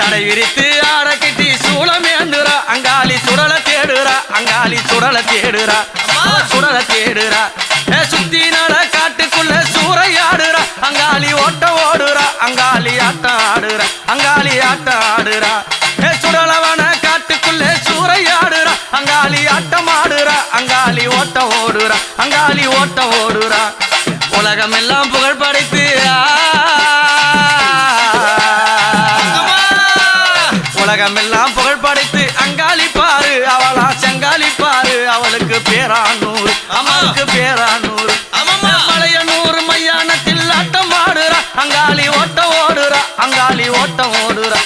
சடை விரித்து ஆட கட்டி சூளமேந்துரா அங்காளி சுடல தேடுறா அங்காளி சுடல தேடுறா சுடல தேடுறா சுத்தி நட காட்டுக்குள்ள சூறையாடுறா அங்காளி ஓட்ட ஓடுறா அங்காளி ஆட்டம் ஆடுறா அங்காளி ஆட்டம் ஆடுறா சுடலவன காட்டுக்குள்ள சூறையாடுறா அங்காளி ஆட்டம் ஆடுறா அங்காளி ஓட்ட ஓடுறா அங்காளி ஓட்ட ஓடுறா உலகம் எல்லாம் புகழ் படைத்து உலகம் எல்லாம் புகழ் படைத்து அங்காளி பாரு அவளா செங்காளி பாரு அவளுக்கு பேரானூர் அவளுக்கு பேரானூர் மலையனூர் மையானத்தில் ஆட்டம் ஆடுறா அங்காளி ஓட்ட ஓடுறா அங்காளி ஓட்ட ஓடுறா